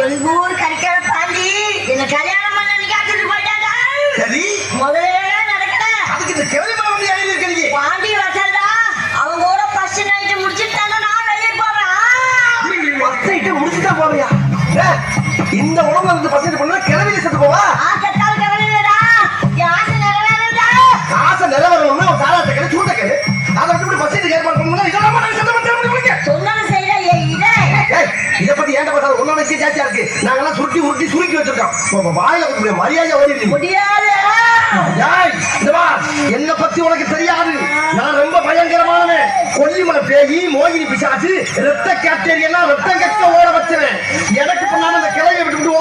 எங்க ஊர் கறிக்கடை பாண்டி என்ன கல்யாணம் பண்ண நிக்காத்துட்டு போயிட்டாங்க. சரி முதல்ல நடக்கல. அதுக்கு இந்த கேள்வி பண்ணி ஆகி இருக்கிறீங்க. பாண்டி வசல்டா அவங்க கூட ஃபர்ஸ்ட் நைட் முடிச்சிட்டாங்க. நான் வெளியே போறேன். ஃபர்ஸ்ட் நைட் முடிச்சிட்டா போறியா? இந்த உடம்புல இருந்து ஃபர்ஸ்ட் நைட் பண்ணா கிளவி செத்து போவா. ஆசத்தால் கவலைடா. ஆசை நிறைவேறடா. ஆசை நிறைவேறணும்னா ஒரு சாராட்ட கேளு சூட்ட கேளு. அத விட்டு ஃபர்ஸ்ட் நைட் ஏற்பாடு பண்ணனும்னா இதெல்லாம் நான் செத்து முடிக்க. சொன்னது செய்யற இத. இத பத்தி ஏன்டா பேசாத? ஒண்ணானே ஜாஸ்தியா இருக்கு. நாங்கலாம் சுருட்டி வச்சிருக்கோம். வாயில கொஞ்சம் மரியாதை ஓடிடுது. முடியாது. ஏய் இந்த வா. என்ன பத்தி உனக்கு தெரியாது. நான் ரொம்ப பயங்கரமானவன். கொல்லிமலை பேயி, மோகினி பிசாசு, ரத்த கேப்டேரியனா ரத்தம் கக்க ஓட வச்ச